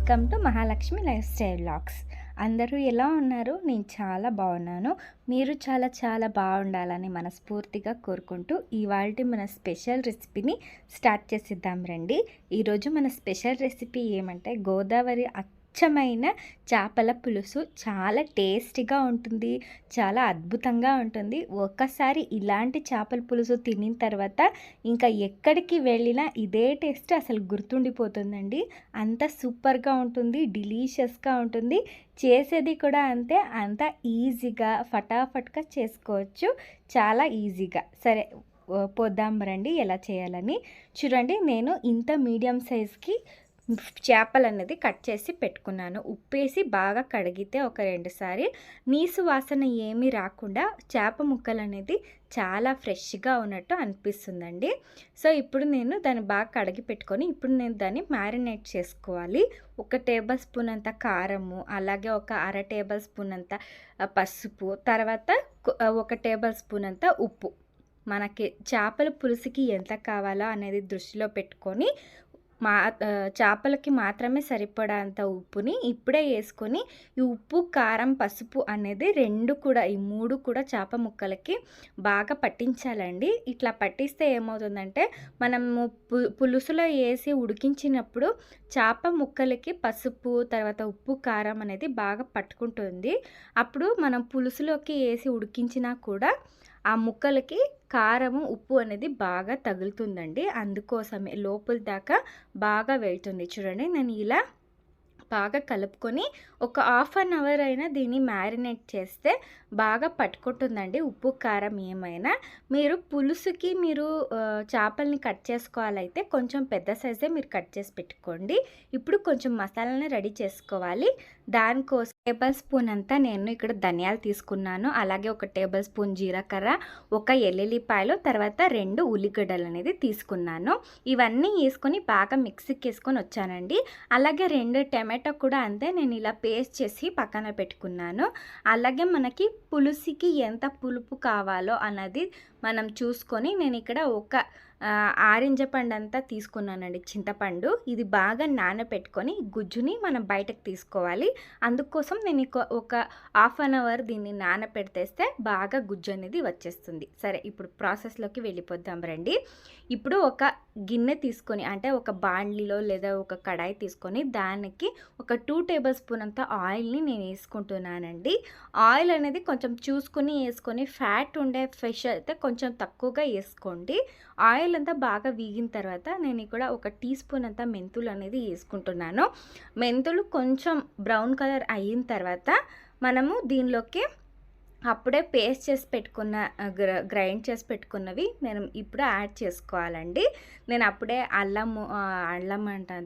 Welcome to Mahalakshmi life style vlogs. అందరూ ఎలా ఉన్నారు? నేను చాలా బాగున్నాను. మీరు చాలా చాలా బాగుండాలని మనస్ఫూర్తిగా కోరుకుంటూ ఇవాల్టి మన స్పెషల్ రెసిపీని స్టార్ట్ చేసేద్దాం రండి. ఈరోజు మన స్పెషల్ రెసిపీ ఏమంటే గోదావరి అచ్చమైన చేపల పులుసు. చాలా టేస్టీగా ఉంటుంది, చాలా అద్భుతంగా ఉంటుంది. ఒక్కసారి ఇలాంటి చేపల పులుసు తినిన తర్వాత ఇంకా ఎక్కడికి వెళ్ళినా ఇదే టేస్ట్ అసలు గుర్తుండిపోతుందండి. అంత సూపర్గా ఉంటుంది, డిలీషియస్గా ఉంటుంది. చేసేది కూడా అంతే, అంత ఈజీగా ఫటాఫట్గా చేసుకోవచ్చు, చాలా ఈజీగా. సరే పోద్దాం రండి ఎలా చేయాలని. చూడండి, నేను ఇంత మీడియం సైజ్కి చేపలు అనేది కట్ చేసి పెట్టుకున్నాను. ఉప్పేసి బాగా కడిగితే ఒక 2 సారి నీసు వాసన ఏమీ రాకుండా చేప ముక్కలు అనేది చాలా ఫ్రెష్గా ఉన్నట్టు అనిపిస్తుందండి. సో ఇప్పుడు నేను దాన్ని బాగా కడిగి పెట్టుకొని ఇప్పుడు నేను దాన్ని మ్యారినేట్ చేసుకోవాలి. 1 టేబుల్ స్పూన్ అంత కారము, అలాగే ఒక 1/2 టేబుల్ స్పూన్ అంత పసుపు, తర్వాత 1 టేబుల్ స్పూన్ అంత ఉప్పు. మనకి చేపల పులుసుకి ఎంత కావాలో అనేది దృష్టిలో పెట్టుకొని చేపలకి మాత్రమే సరిపడా అంత ఉప్పుని ఇప్పుడే వేసుకొని, ఈ ఉప్పు కారం పసుపు అనేది 2 కూడా, ఈ 3 కూడా చేప ముక్కలకి బాగా పట్టించాలండి. ఇట్లా పట్టిస్తే ఏమవుతుందంటే మనము పులుసులో వేసి ఉడికించినప్పుడు చేప ముక్కలకి పసుపు తర్వాత ఉప్పు కారం అనేది బాగా పట్టుకుంటుంది. అప్పుడు మనం పులుసులోకి వేసి ఉడికించినా కూడా ఆ ముక్కలకి కారము ఉప్పు అనేది బాగా తగులుతుందండి. అందుకోసమే లోపల దాకా బాగా వెళ్తుంది. చూడండి, నేను ఇలా బాగా కలుపుకొని ఒక 1/2 అవర్ అయినా దీన్ని మ్యారినేట్ చేస్తే బాగా పట్టుకుంటుందండి ఉప్పు కారం ఏమైనా. మీరు పులుసుకి చేపల్ని కట్ చేసుకోవాలైతే కొంచెం పెద్ద సైజే మీరు కట్ చేసి పెట్టుకోండి. ఇప్పుడు కొంచెం మసాలాని రెడీ చేసుకోవాలి. దానికోసం టేబుల్ స్పూన్ అంతా నేను ఇక్కడ ధనియాలు తీసుకున్నాను, అలాగే 1 టేబుల్ స్పూన్ జీలకర్ర, 1 ఎల్లుల్లిపాయలు, తర్వాత 2 ఉల్లిగడ్డలు అనేది తీసుకున్నాను. ఇవన్నీ వేసుకొని బాగా మిక్సీకి వేసుకొని వచ్చానండి. అలాగే 2 టమాటో కూడా అంతే, నేను ఇలా పేస్ట్ చేసి పక్కన పెట్టుకున్నాను. అలాగే మనకి పులుసుకి ఎంత పులుపు కావాలో అన్నది మనం చూసుకొని నేను ఇక్కడ ఒక ఆరెంజ్ పండు అంతా తీసుకున్నానండి, చింతపండు. ఇది బాగా నానబెట్టుకొని గుజ్జుని మనం బయటకు తీసుకోవాలి. అందుకోసం నేను ఒక 1/2 అవర్ దీన్ని నానబెడితేస్తే బాగా గుజ్జు అనేది వచ్చేస్తుంది. సరే, ఇప్పుడు ప్రాసెస్లోకి వెళ్ళిపోద్దాం రండి. ఇప్పుడు ఒక గిన్నె తీసుకొని, అంటే ఒక బాండ్లీలో లేదా ఒక కడాయి తీసుకొని దానికి ఒక 2 టేబుల్ స్పూన్ అంత ఆయిల్ని నేను వేసుకుంటున్నానండి. ఆయిల్ అనేది కొంచెం చూసుకుని వేసుకొని, ఫ్యాట్ ఉండే ఫిష్ అయితే కొంచెం తక్కువగా వేసుకోండి. ఆయిల్ అంతా బాగా వీగిన తర్వాత నేను ఇక్కడ 1 టీ స్పూన్ అంతా మెంతులు అనేది వేసుకుంటున్నాను. మెంతులు కొంచెం బ్రౌన్ కలర్ అయిన తర్వాత మనము దీనిలోకి అప్పుడే పేస్ట్ చేసి పెట్టుకున్న గ్రైండ్ చేసి పెట్టుకున్నవి నేను ఇప్పుడు యాడ్ చేసుకోవాలండి. నేను అప్పుడే అల్లం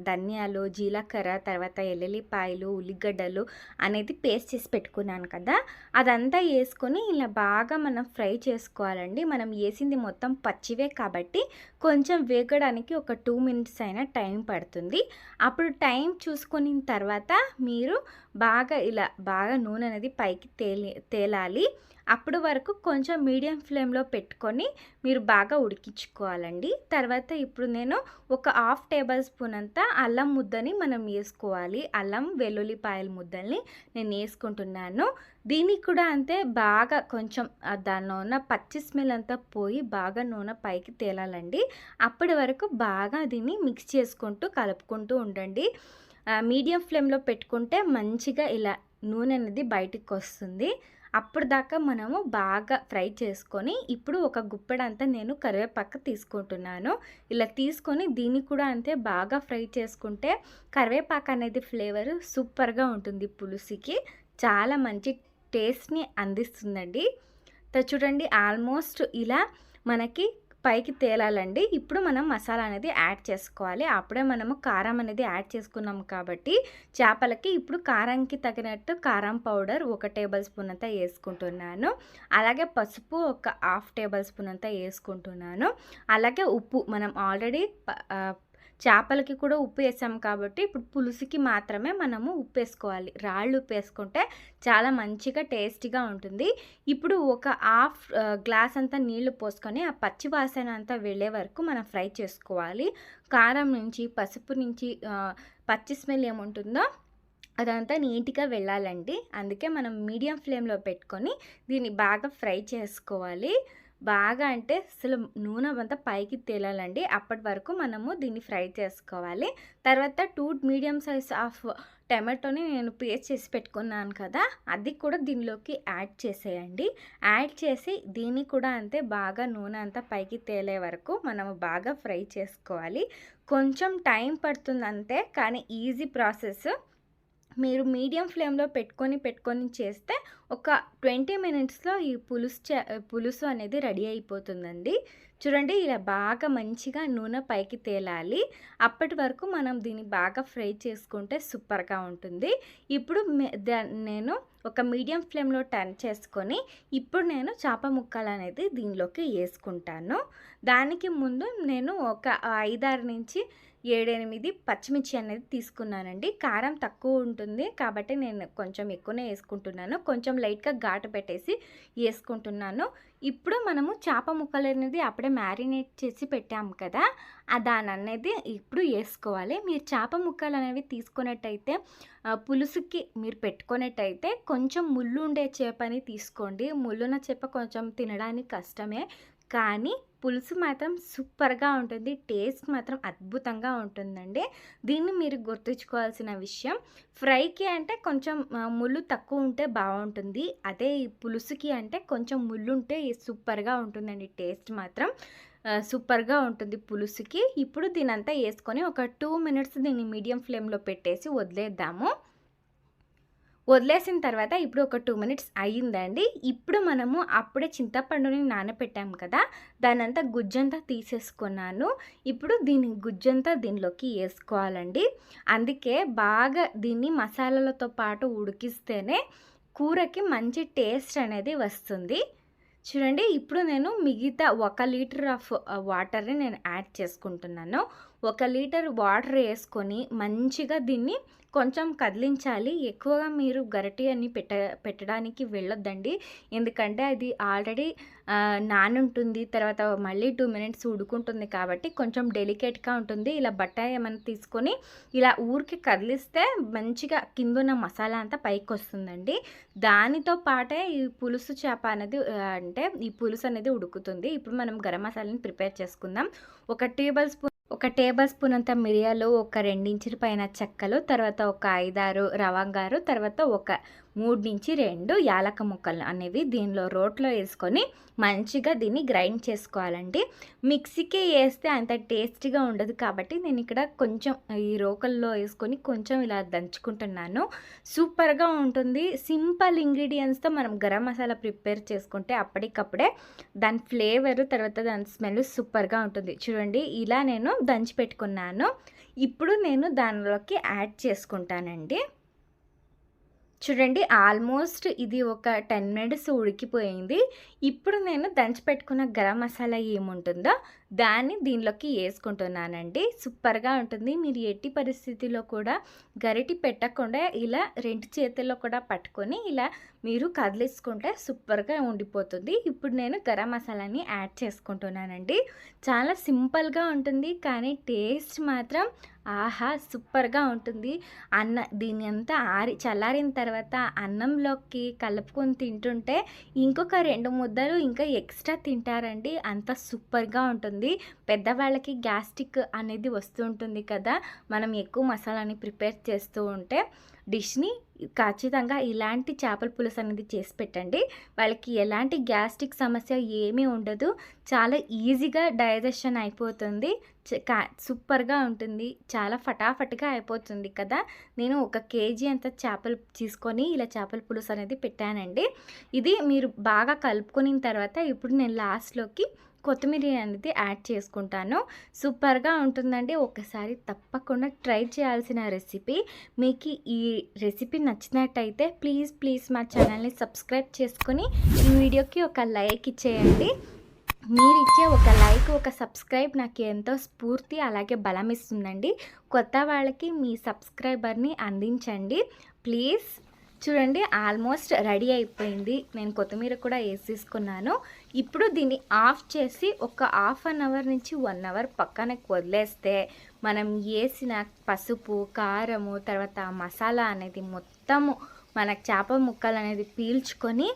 ధనియాలు, జీలకర్ర, తర్వాత ఎల్లుల్లిపాయలు, ఉల్లిగడ్డలు అనేది పేస్ట్ చేసి పెట్టుకున్నాను కదా, అదంతా వేసుకొని ఇలా బాగా మనం ఫ్రై చేసుకోవాలండి. మనం వేసింది మొత్తం పచ్చివే కాబట్టి కొంచెం వేగడానికి ఒక 2 మినిట్స్ అయినా టైం పడుతుంది. అప్పుడు టైం చూసుకున్న తర్వాత మీరు బాగా నూనె అనేది పైకి తేలాలి. అప్పుడు వరకు కొంచెం మీడియం ఫ్లేమ్లో పెట్టుకొని మీరు బాగా ఉడికించుకోవాలండి. తర్వాత ఇప్పుడు నేను ఒక 1/2 టేబుల్ స్పూన్ అంతా అల్లం ముద్దని మనం వేసుకోవాలి. అల్లం వెల్లుల్లిపాయల ముద్దల్ని నేను వేసుకుంటున్నాను. దీనికి కూడా అంతే, బాగా కొంచెం దానిలో ఉన్న పచ్చి స్మెల్ అంతా పోయి బాగా నూనె పైకి తేలాలండి. అప్పటి వరకు బాగా దీన్ని మిక్స్ చేసుకుంటూ కలుపుకుంటూ ఉండండి. మీడియం ఫ్లేమ్లో పెట్టుకుంటే మంచిగా ఇలా నూనె అనేది బయటికి వస్తుంది. అప్పుడు దాకా మనము బాగా ఫ్రై చేసుకొని ఇప్పుడు ఒక గుప్పెడంతా నేను కరివేపాకు తీసుకుంటున్నాను. ఇలా తీసుకొని దీన్ని కూడా అంతే బాగా ఫ్రై చేసుకుంటే కరివేపాకు అనేది ఫ్లేవర్ సూపర్గా ఉంటుంది, పులుసుకి చాలా మంచి టేస్ట్ని అందిస్తుందండి. చూడండి, ఆల్మోస్ట్ ఇలా మనకి పైకి తేలాలండి. ఇప్పుడు మనం మసాలా అనేది యాడ్ చేసుకోవాలి. అప్పుడే మనము కారం అనేది యాడ్ చేసుకున్నాం కాబట్టి చేపలకి ఇప్పుడు కారంకి తగినట్టు కారం పౌడర్ 1 టేబుల్ స్పూన్ అంతా వేసుకుంటున్నాను. అలాగే పసుపు ఒక 1/2 టేబుల్ స్పూన్ అంతా వేసుకుంటున్నాను. అలాగే ఉప్పు మనం ఆల్రెడీ చేపలకి కూడా ఉప్పు వేసాం కాబట్టి ఇప్పుడు పులుసుకి మాత్రమే మనము ఉప్పు వేసుకోవాలి. రాళ్ళు ఉప్పు వేసుకుంటే చాలా మంచిగా టేస్టీగా ఉంటుంది. ఇప్పుడు ఒక 1/2 గ్లాస్ అంతా నీళ్లు పోసుకొని ఆ పచ్చి వాసన అంతా వెళ్ళే వరకు మనం ఫ్రై చేసుకోవాలి. కారం నుంచి పసుపు నుంచి పచ్చి స్మెల్ ఏముంటుందో అదంతా నీట్గా వెళ్ళాలండి. అందుకే మనం మీడియం ఫ్లేమ్లో పెట్టుకొని దీన్ని బాగా ఫ్రై చేసుకోవాలి. బాగా అంటే అసలు నూనె అంతా పైకి తేలాలండి. అప్పటి వరకు మనము దీన్ని ఫ్రై చేసుకోవాలి. తర్వాత 2 మీడియం సైజ్ ఆఫ్ టమాటోని నేను పేస్ట్ చేసి పెట్టుకున్నాను కదా, అది కూడా దీనిలోకి యాడ్ చేసేయండి. యాడ్ చేసి దీన్ని కూడా అంతే బాగా నూనె అంతా పైకి తేలే వరకు మనము బాగా ఫ్రై చేసుకోవాలి. కొంచెం టైం పడుతుంది అంతే, కానీ ఈజీ ప్రాసెస్. మీరు మీడియం ఫ్లేమ్లో పెట్టుకొని చేస్తే ఒక 20 మినిట్స్లో ఈ పులుసు అనేది రెడీ అయిపోతుందండి. చూడండి, ఇలా బాగా మంచిగా నూనె పైకి తేలాలి. అప్పటి వరకు మనం దీన్ని బాగా ఫ్రై చేసుకుంటే సూపర్గా ఉంటుంది. ఇప్పుడు నేను ఒక మీడియం ఫ్లేమ్లో టర్న్ చేసుకొని ఇప్పుడు నేను చేప ముక్కలు అనేది దీనిలోకి వేసుకుంటాను. దానికి ముందు నేను ఒక 5-6 నుంచి 7-8 పచ్చిమిర్చి అనేది తీసుకున్నానండి. కారం తక్కువ ఉంటుంది కాబట్టి నేను కొంచెం ఎక్కువనే వేసుకుంటున్నాను. కొంచెం లైట్గా ఘాటు పెట్టేసి వేసుకుంటున్నాను. ఇప్పుడు మనము చేప ముక్కలు అనేది అప్పుడే మ్యారినేట్ చేసి పెట్టాము కదా, దాని అనేది ఇప్పుడు వేసుకోవాలి. మీరు చేప ముక్కలు అనేవి తీసుకున్నట్టయితే పులుసుకి మీరు పెట్టుకున్నట్టయితే కొంచెం ముళ్ళు ఉండే చేపని తీసుకోండి. ముళ్ళున్న చేప కొంచెం తినడానికి కష్టమే, కానీ పులుసు మాత్రం సూపర్గా ఉంటుంది. టేస్ట్ మాత్రం అద్భుతంగా ఉంటుందండి. దీన్ని మీరు గుర్తుంచుకోవాల్సిన విషయం, ఫ్రైకి అంటే కొంచెం ముళ్ళు తక్కువ ఉంటే బాగుంటుంది. అదే ఈ పులుసుకి అంటే కొంచెం ముళ్ళు ఉంటే సూపర్గా ఉంటుందండి. టేస్ట్ మాత్రం సూపర్గా ఉంటుంది పులుసుకి. ఇప్పుడు దీనంతా వేసుకొని ఒక 2 మినిట్స్ దీన్ని మీడియం ఫ్లేమ్లో పెట్టేసి వదిలేద్దాము. వదిలేసిన తర్వాత ఇప్పుడు ఒక 2 మినిట్స్ అయ్యిందండి. ఇప్పుడు మనము అప్పుడే చింతపండుని నానబెట్టాము కదా, దానంతా గుజ్జంతా తీసేసుకున్నాను. ఇప్పుడు దీని గుజ్జంతా దీనిలోకి వేసుకోవాలండి. అందుకే బాగా దీన్ని మసాలాలతో పాటు ఉడికిస్తేనే కూరకి మంచి టేస్ట్ అనేది వస్తుంది. చూడండి, ఇప్పుడు నేను మిగతా 1 లీటర్ ఆఫ్ వాటర్ని నేను యాడ్ చేసుకుంటున్నాను. 1 లీటర్ వాటర్ వేసుకొని మంచిగా దీన్ని కొంచెం కదిలించాలి. ఎక్కువగా మీరు గరిటె అని పెట్టడానికి వెళ్ళొద్దండి, ఎందుకంటే అది ఆల్రెడీ నానుంటుంది. తర్వాత మళ్ళీ 2 మినిట్స్ ఉడుకుంటుంది కాబట్టి కొంచెం డెలికేట్గా ఉంటుంది. ఇలా బట్ట ఏమైనా తీసుకొని ఇలా ఊరికి కదిలిస్తే మంచిగా కిందున్న మసాలా అంతా పైకి వస్తుందండి. దానితో పాటే ఈ పులుసు చేప అనేది అంటే ఈ పులుసు అనేది ఉడుకుతుంది. ఇప్పుడు మనం గరం మసాలాని ప్రిపేర్ చేసుకుందాం. ఒక టేబుల్ స్పూన్ అంత మిరియాలు, ఒక 2 ఇంచుల పైన చెక్కలు, తర్వాత ఒక 5-6 లవంగాలు, తర్వాత ఒక 3-2 యాలక ముక్కలు అనేవి దీనిలో రోట్లో వేసుకొని మంచిగా దీన్ని గ్రైండ్ చేసుకోవాలండి. మిక్సీకి వేస్తే అంత టేస్టీగా ఉండదు కాబట్టి నేను ఇక్కడ కొంచెం ఈ రోకల్లో వేసుకొని కొంచెం ఇలా దంచుకుంటున్నాను. సూపర్గా ఉంటుంది. సింపుల్ ఇంగ్రీడియంట్స్తో మనం గరం మసాలా ప్రిపేర్ చేసుకుంటే అప్పటికప్పుడే దాని ఫ్లేవరు తర్వాత దాని స్మెల్ సూపర్గా ఉంటుంది. చూడండి, ఇలా నేను దంచి పెట్టుకున్నాను. ఇప్పుడు నేను దానిలోకి యాడ్ చేసుకుంటానండి. చూడండి, ఆల్మోస్ట్ ఇది ఒక 10 మినిట్స్ ఉడికిపోయింది. ఇప్పుడు నేను దంచి పెట్టుకున్న గరం మసాలా ఏముంటుందో దాన్ని దీనిలోకి వేసుకుంటున్నానండి. సూపర్గా ఉంటుంది. మీరు ఎట్టి పరిస్థితిలో కూడా గరిటె పెట్టకుండా ఇలా 2 చేతుల్లో కూడా పట్టుకొని ఇలా మీరు కదిలించుకుంటే సూపర్గా ఉండిపోతుంది. ఇప్పుడు నేను గరం మసాలాని యాడ్ చేసుకుంటున్నానండి. చాలా సింపుల్గా ఉంటుంది, కానీ టేస్ట్ మాత్రం ఆహా సూపర్గా ఉంటుంది. దీన్ని అంతా చల్లారిన తర్వాత అన్నంలోకి కలుపుకొని తింటుంటే ఇంకొక 2 ముద్దలు ఇంకా ఎక్స్ట్రా తింటారండి. అంత సూపర్గా ఉంటుంది. పెద్దవాళ్ళకి గ్యాస్ట్రిక్ అనేది వస్తుంటుంది కదా, మనం ఎక్కువ మసాలాని ప్రిపేర్ చేస్తూ ఉంటే డిష్ని ఖచ్చితంగా ఇలాంటి చేపల పులుసు అనేది చేసి పెట్టండి. వాళ్ళకి ఎలాంటి గ్యాస్ట్రిక్ సమస్య ఏమీ ఉండదు. చాలా ఈజీగా డైజెషన్ అయిపోతుంది. సూపర్గా ఉంటుంది. చాలా ఫటాఫట్గా అయిపోతుంది కదా. నేను 1 కేజీ అంత చేపలు తీసుకొని ఇలా చేపల పులుసు అనేది పెట్టానండి. ఇది మీరు బాగా కలుపుకున్న తర్వాత ఇప్పుడు నేను లాస్ట్లోకి కొత్తిమీర అనేది యాడ్ చేసుకుంటాను. సూపర్గా ఉంటుందండి. ఒకసారి తప్పకుండా ట్రై చేయాల్సిన రెసిపీ. మీకు ఈ రెసిపీ నచ్చినట్టయితే ప్లీజ్ మా ఛానల్ని సబ్స్క్రైబ్ చేసుకొని ఈ వీడియోకి ఒక లైక్ ఇచ్చేయండి. మీరు ఇచ్చే ఒక లైక్, ఒక సబ్స్క్రైబ్ నాకు ఎంతో స్ఫూర్తి అలాగే బలం ఇస్తుందండి. కొత్త వాళ్ళకి మీ సబ్స్క్రైబర్ని అందించండి ప్లీజ్. చూడండి, ఆల్మోస్ట్ రెడీ అయిపోయింది. నేను కొత్తిమీర కూడా వేసేసుకున్నాను. ఇప్పుడు దీన్ని ఆఫ్ చేసి ఒక హాఫ్ అన్ అవర్ నుంచి 1 అవర్ పక్కనకి వదిలేస్తే మనం వేసిన పసుపు, కారము, తర్వాత మసాలా అనేది మొత్తము మనకు చేప ముక్కలు అనేది పీల్చుకొని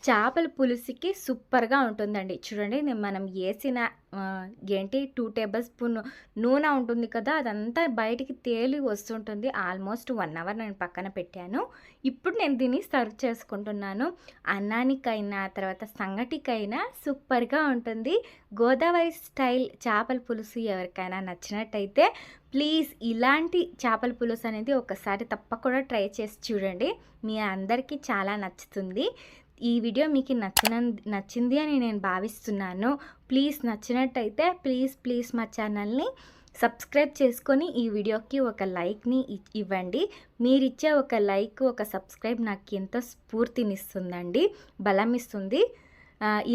చేపల పులుసుకి సూపర్గా ఉంటుందండి. చూడండి మనం వేసిన 2 టేబుల్ స్పూన్ నూనె ఉంటుంది కదా, అదంతా బయటికి తేలి వస్తుంటుంది. ఆల్మోస్ట్ 1 అవర్ నేను పక్కన పెట్టాను. ఇప్పుడు నేను దీన్ని సర్వ్ చేసుకుంటున్నాను. అన్నానికైనా తర్వాత సంగటికైనా సూపర్గా ఉంటుంది. గోదావరి స్టైల్ చేపల పులుసు ఎవరికైనా నచ్చినట్టయితే ప్లీజ్ ఇలాంటి చేపల పులుసు అనేది ఒకసారి తప్పకుండా ట్రై చేసి చూడండి. మీ అందరికీ చాలా నచ్చుతుంది. ఈ వీడియో మీకు నచ్చింది అని నేను భావిస్తున్నాను. ప్లీజ్ నచ్చినట్టయితే ప్లీజ్ మా ఛానల్ని సబ్స్క్రైబ్ చేసుకొని ఈ వీడియోకి ఒక లైక్ని ఇవ్వండి. మీరిచ్చే ఒక లైక్, ఒక సబ్స్క్రైబ్ నాకు ఎంతో స్ఫూర్తినిస్తుందండి, బలం ఇస్తుంది.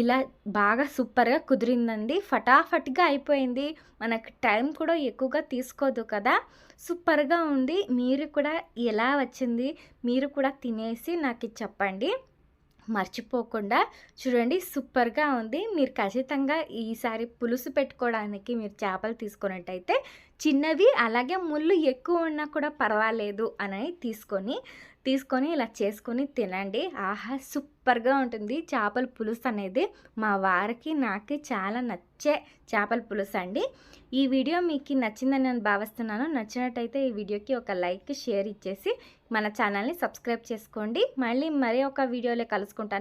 ఇలా బాగా సూపర్గా కుదిరిందండి. ఫటాఫట్గా అయిపోయింది. మనకు టైం కూడా ఎక్కువగా తీసుకోదు కదా. సూపర్గా ఉంది. మీరు కూడా ఎలా వచ్చింది మీరు కూడా తినేసి నాకు చెప్పండి మర్చిపోకుండా. చూడండి సూపర్గా ఉంది. మీరు ఖచ్చితంగా ఈసారి పులుసు పెట్టుకోవడానికి మీరు చేపలు తీసుకున్నట్టయితే చిన్నవి, అలాగే ముళ్ళు ఎక్కువ ఉన్నా కూడా పర్వాలేదు అని తీసుకొని ఇలా చేసుకొని తినండి. ఆహా సూపర్గా ఉంటుంది. చేపల పులుసు అనేది మా వారికి నాకు చాలా నచ్చే చేపల పులుసు అండి. ఈ వీడియో మీకు నచ్చిందని నేను భావిస్తున్నాను. నచ్చినట్టయితే ఈ వీడియోకి ఒక లైక్, షేర్ ఇచ్చేసి మన ఛానల్ని సబ్స్క్రైబ్ చేసుకోండి. మళ్ళీ ఒక వీడియోలో కలుసుకుంటాను.